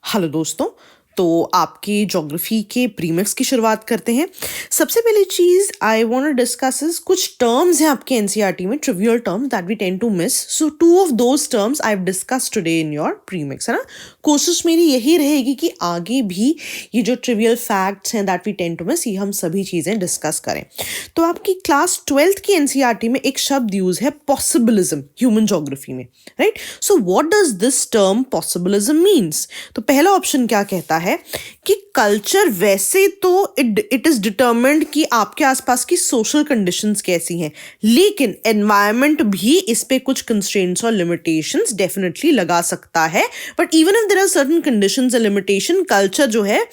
Hello दोस्तों। तो आपकी ज्योग्राफी के प्रीमिक्स की शुरुआत करते हैं। सबसे पहली चीज़ I want to discuss is कुछ टर्म्स हैं आपके एनसीईआरटी में, trivial terms that we tend to miss. So two of those terms I have discussed today in your premix, है ना। कोशिश मेरी यही रहेगी कि आगे भी ये जो ट्रिवियल फैक्ट्स हैं that we tend to miss, ये हम सभी चीज़ें डिस्कस करें। तो आपकी क्लास 12th की एनसीईआरटी में एक शब्द यूज है पॉसिबिलिज्म ह्यूमन ज्योग्राफी में, right. So what does this term possibilism means? तो पहला ऑप्शन क्या कहता है कि कल्चर वैसे तो इट इज डिटरमिन्ड कि आपके आसपास की सोशल कंडीशंस कैसी हैं, लेकिन एनवायरनमेंट भी इस पे कुछ कंस्ट्रेंट्स और लिमिटेशंस डेफिनेटली लगा सकता है। But even if there are certain conditions and limitation, culture जो है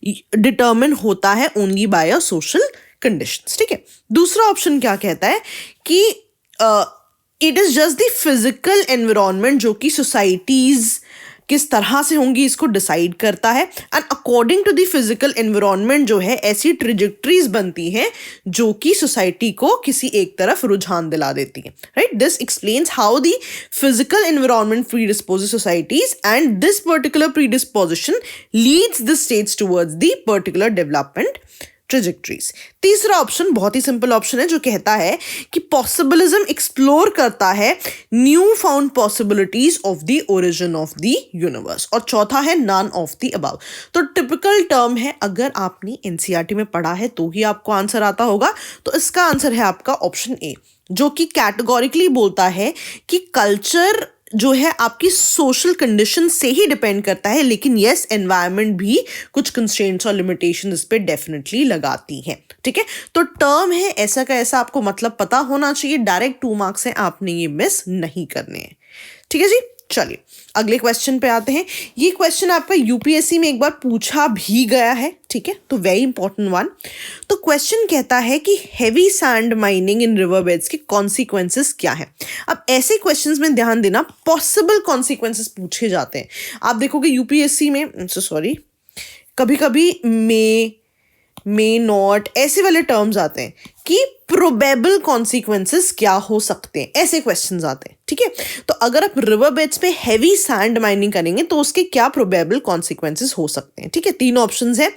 डिटरमिन होता है only by a social conditions, ठीक है। दूसरा ऑप्शन क्या कहता है कि it is just the physical environment जो कि सोसाइटीज किस तरह से होंगी इसको डिसाइड करता है, and according to the physical environment जो है ऐसी ट्रेजेक्टरीज बनती हैं जो कि सोसाइटी को किसी एक तरफ रुझान दिला देती हैं, right. This explains how the physical environment predisposes societies and this particular predisposition leads the states towards the particular development trajectories. तीसरा ऑप्शन बहुत ही सिंपल ऑप्शन है जो कहता है कि पॉसिबिलिज्म एक्सप्लोर करता है new found possibilities of the origin of the universe, और चौथा है नन ऑफ द अबव। तो टिपिकल टर्म है, अगर आपने एनसीईआरटी में पढ़ा है तो ही आपको आंसर आता होगा। तो इसका आंसर है आपका ऑप्शन ए, जो कि कैटेगोरिकली बोलता है कि कल्चर जो है आपकी सोशल कंडीशन से ही डिपेंड करता है, लेकिन यस एनवायरनमेंट भी कुछ कंस्ट्रेंट्स और लिमिटेशन इस पे डेफिनेटली लगाती हैं, ठीक है। तो टर्म है ऐसा का ऐसा, आपको मतलब पता होना चाहिए। डायरेक्ट 2 मार्क्स हैं, आपने ये मिस नहीं करने हैं, ठीक है जी। चलिए अगले क्वेश्चन पे आते हैं। ये क्वेश्चन आपका यूपीएससी में एक बार पूछा भी गया है, ठीक है, तो वेरी इंपॉर्टेंट वन। तो क्वेश्चन कहता है कि हेवी सैंड माइनिंग इन रिवर बेड्स के कॉन्सिक्वेंसेस क्या है। अब ऐसे क्वेश्चंस में ध्यान देना, पॉसिबल कॉन्सिक्वेंसेस पूछे जाते हैं। आप देखोगे यूपीएससी में सॉरी कभी कभी मे नॉट ऐसे वाले टर्म्स आते हैं कि प्रोबेबल कॉन्सिक्वेंसेस क्या हो सकते हैं, ऐसे क्वेश्चंस आते हैं, ठीक है। तो अगर आप रिवर बेड्स पे हैवी सैंड माइनिंग करेंगे तो उसके क्या प्रोबेबल कॉन्सिक्वेंसेस हो सकते हैं, ठीक है। 3 ऑप्शंस है।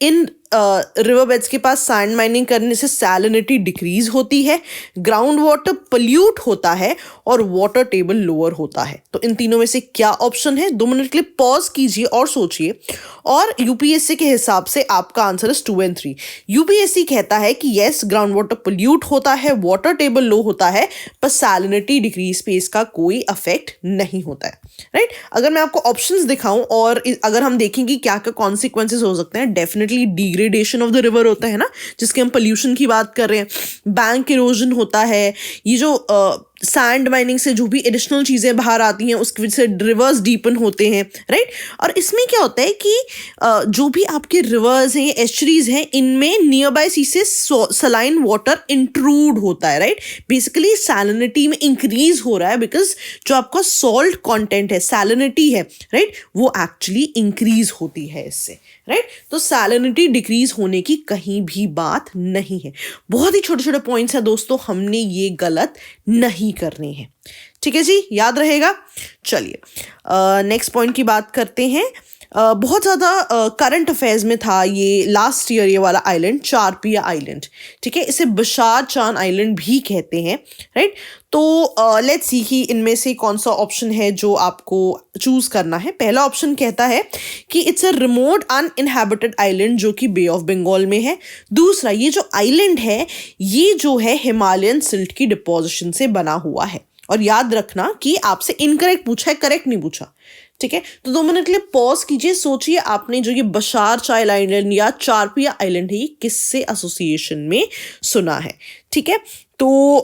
इन रिवर बेड्स के पास सैंड माइनिंग करने से सैलिनिटी डिक्रीज होती है, ग्राउंड वाटर पोल्यूट होता है, और वाटर टेबल लोअर होता है। तो इन तीनों में से क्या ऑप्शन है? 2 मिनट के लिए पॉज कीजिए और सोचिए, और यूपीएससी के हिसाब से आपका आंसर है 2 और 3। यूपीएससी कहता है कि यस ग्राउंड वाटर पोल्यूट होता है, वाटर टेबल लो होता है, पर सैलिनिटी डिक्रीज पे इसका कोई अफेक्ट नहीं होता है, राइट। अगर मैं आपको ऑप्शंस दिखाऊं और अगर हम देखेंगे क्या क्या कॉन्सिक्वेंसेस हो सकते हैं, definitely degradation of the river होता है ना, जिसके हम पोल्यूशन की बात कर रहे हैं, बैंक इरोजन होता है, ये जो सैंड माइनिंग से जो भी एडिशनल चीज़ें बाहर आती हैं उसकी वजह से रिवर्स डीपन होते हैं, राइट। और इसमें क्या होता है कि जो भी आपके रिवर्स हैं, एस्चुरीज हैं, इनमें नियर बाय सी से सलाइन वाटर इंट्रूड होता है, राइट। बेसिकली सैलिनिटी में इंक्रीज हो रहा है, बिकॉज जो आपका सॉल्ट कंटेंट है, सैलिनिटी है, राइट, वो एक्चुअली इंक्रीज होती है इससे, राइट। तो सैलिनिटी डिक्रीज होने की कहीं भी बात नहीं है। बहुत ही छोटे छोटे पॉइंट्स हैं दोस्तों, हमने ये गलत नहीं करने हैं, ठीक है जी, याद रहेगा। चलिए नेक्स्ट पॉइंट की बात करते हैं। बहुत ज़्यादा करंट अफेयर्स में था ये लास्ट ईयर, ये वाला आइलैंड चारपिया आइलैंड, ठीक है। इसे बशार चांद आइलैंड भी कहते हैं, राइट। तो लेट्स सी कि इनमें से कौन सा ऑप्शन है जो आपको चूज करना है। पहला ऑप्शन कहता है कि इट्स अ रिमोट अनइनहैबिटेड आइलैंड जो कि बे ऑफ बंगाल में है। दूसरा, ये जो आइलैंड है ये जो है हिमालयन सिल्ट की डिपोजिशन से बना हुआ है। और याद रखना कि आपसे इनकरेक्ट पूछा है, करेक्ट नहीं पूछा, ठीक है। तो 2 मिनट के लिए पॉज कीजिए, सोचिए आपने जो ये बशार चांद आइलैंड या चारपिया आइलैंड है ये किससे एसोसिएशन में सुना है, ठीक है। तो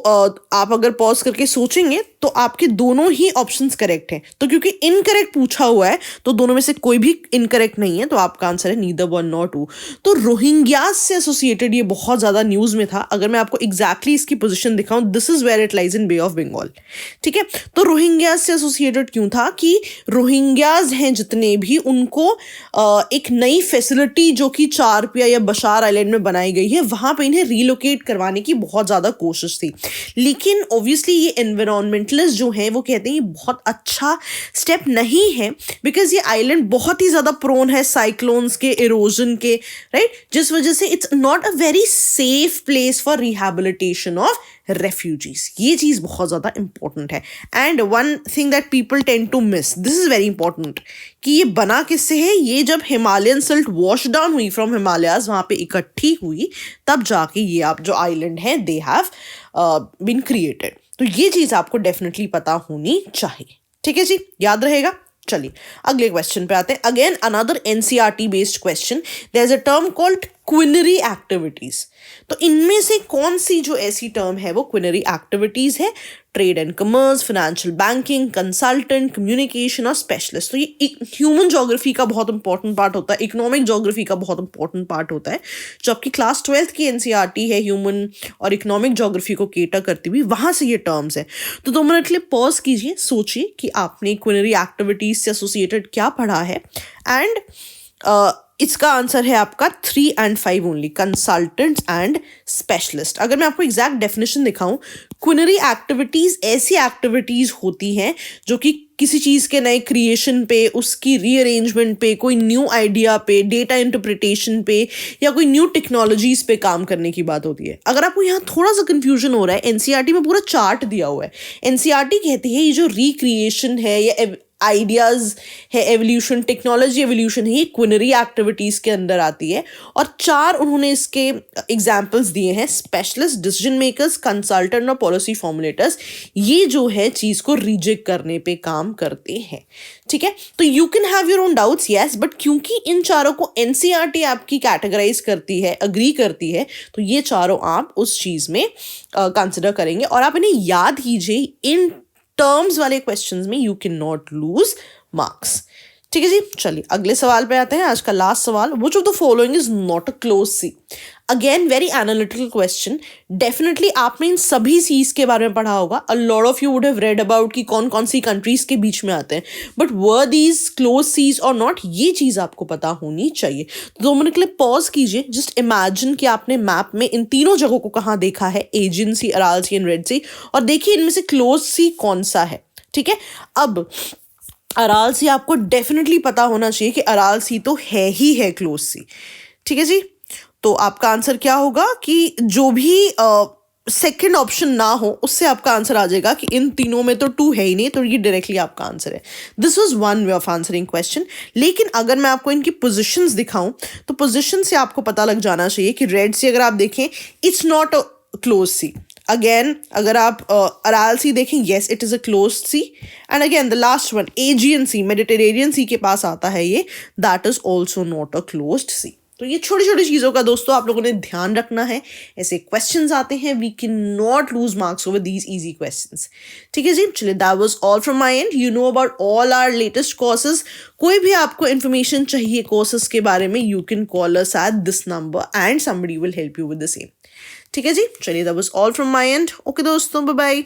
आप अगर पॉज करके सोचेंगे तो आपके दोनों ही ऑप्शंस करेक्ट हैं। तो क्योंकि इनकरेक्ट पूछा हुआ है तो दोनों में से कोई भी इनकरेक्ट नहीं है, तो आपका आंसर है नीदर 1 नॉर 2। तो रोहिंग्यास से एसोसिएटेड ये बहुत ज़्यादा न्यूज़ में था। अगर मैं आपको एग्जैक्टली इसकी पोजीशन दिखाऊं, this is where it lies in Bay of Bengal, ठीक है। तो रोहिंग्यास से एसोसिएटेड क्यों था कि रोहिंग्याज हैं जितने भी, उनको एक नई फैसिलिटी जो कि चारपिया या बशार आइलैंड में बनाई गई है, वहाँ पर इन्हें रीलोकेट करवाने की बहुत ज़्यादा कोशिश कोशिश थी, लेकिन ऑब्वियसली ये एनवायरमेंटलिस्ट जो हैं वो कहते हैं ये बहुत अच्छा स्टेप नहीं है, बिकॉज ये आइलैंड बहुत ही ज़्यादा प्रोन है साइक्लोन्स के, इरोजन के, राइट, जिस वजह से it's not a very safe place for rehabilitation of refugees. ये चीज बहुत ज्यादा इंपॉर्टेंट है। And one thing that people tend to miss, this is very important, कि ये बना किससे है, ये जब हिमालयन सिल्ट वॉश डाउन हुई फ्रॉम हिमालयाज, वहां पे इकट्ठी हुई, तब जाके ये आप जो आइलैंड है दे हैव बीन क्रिएटेड। तो ये चीज आपको डेफिनेटली पता होनी चाहिए, ठीक है जी, याद रहेगा। चलिए अगले क्वेश्चन पे आते हैं। Again another NCERT based question, there is a term called quinary activities. तो इनमें से कौन सी जो ऐसी टर्म है वो क्विनरी एक्टिविटीज है? Trade and commerce, financial banking, consultant, communication और स्पेशलिस्ट। तो ये ह्यूमन ज्योग्राफी का बहुत इंपॉर्टेंट पार्ट होता है, इकोनॉमिक ज्योग्राफी का बहुत इंपॉर्टेंट पार्ट होता है, जो आपकी क्लास 12th की एनसीईआरटी है ह्यूमन और इकोनॉमिक ज्योग्राफी को केटर करती हुई, वहां से ये टर्म्स है। तो 2 मिनट के लिए पॉज कीजिए, सोचिए कि आपने क्विनरी एक्टिविटीज से एसोसिएटेड क्या पढ़ा है, एंड इसका आंसर है आपका 3 and 5 only, consultants and specialist. अगर मैं आपको एग्जैक्ट डेफिनेशन दिखाऊं, क्विनरी एक्टिविटीज ऐसी एक्टिविटीज होती हैं जो कि किसी चीज के नए क्रिएशन पे, उसकी रीअरेंजमेंट पे, कोई न्यू आइडिया पे, डेटा इंटरप्रिटेशन पे, या कोई न्यू टेक्नोलॉजीज पे काम करने की बात होती है। अगर आपको यहाँ थोड़ा सा कंफ्यूजन हो रहा है, एनसीईआरटी में पूरा चार्ट दिया हुआ है। एनसीईआरटी कहती है ये जो रिक्रिएशन है या आइडियाज है, एवोल्यूशन, टेक्नोलॉजी एवोल्यूशन है, ये क्विनरी एक्टिविटीज के अंदर आती है। और 4 उन्होंने इसके एग्जाम्पल्स दिए हैं, स्पेशलिस्ट, डिसीजन मेकर्स, कंसल्टेंट और पॉलिसी फॉर्मुलेटर्स। ये जो है चीज को रिजेक्ट करने पे काम करते हैं, ठीक है। तो you can have your own doubts, yes, but क्योंकि इन चारों को एनसीईआरटी आपकी कैटेगराइज करती है, अग्री करती है, तो ये चारों आप उस चीज में कंसिडर करेंगे। और आप इन्हें याद कीजिए, इन टर्म्स वाले क्वेश्चंस में you can not lose marks, ठीक है जी। चलिए अगले सवाल पे आते हैं। आज का लास्ट सवाल, which of the following is not a close sea? Again very analytical question. Definitely आपने इन सभी सीज के बारे में पढ़ा होगा, a lot of you would have read about कि कौन कौन सी कंट्रीज के बीच में आते हैं, but were these close seas or not, ये चीज आपको पता होनी चाहिए। तो 2 मिनट के लिए पॉज कीजिए, जस्ट इमेजिन कि आपने मैप में इन तीनों जगहों को कहाँ देखा है, Aegean Sea, Aral Sea and Red Sea, और देखिए इनमें से क्लोज सी कौन सा है, ठीक है। अब अराल सी आपको डेफिनेटली पता होना चाहिए कि अराल सी तो है ही है क्लोज सी, ठीक है जी। तो आपका आंसर क्या होगा कि जो भी सेकंड ऑप्शन ना हो उससे आपका आंसर आ जाएगा कि इन तीनों में तो 2 है ही नहीं, तो ये डायरेक्टली आपका आंसर है। This was one way of answering question. लेकिन अगर मैं आपको इनकी पोजीशंस दिखाऊं तो पोजीशन से आपको पता लग जाना चाहिए कि रेड सी अगर आप देखें, it's not a close sea. Again अगर आप अराल सी देखें, yes it is a close sea. And again the last one, Aegean Sea, Mediterranean Sea के पास आता है ये, that is also not a closed sea. तो ये छोटी छोटी चीज़ों का दोस्तों आप लोगों ने ध्यान रखना है। ऐसे क्वेश्चंस आते हैं, we can not lose marks over these easy questions, ठीक है जी। चलिए that was all from my end. You know about all our latest courses. कोई भी आपको इन्फॉर्मेशन चाहिए कोर्सेज के बारे में, you can call us at this number and somebody will help you with the same, ठीक है जी। चलिए that was all from my end. Okay दोस्तों, बाय बाय।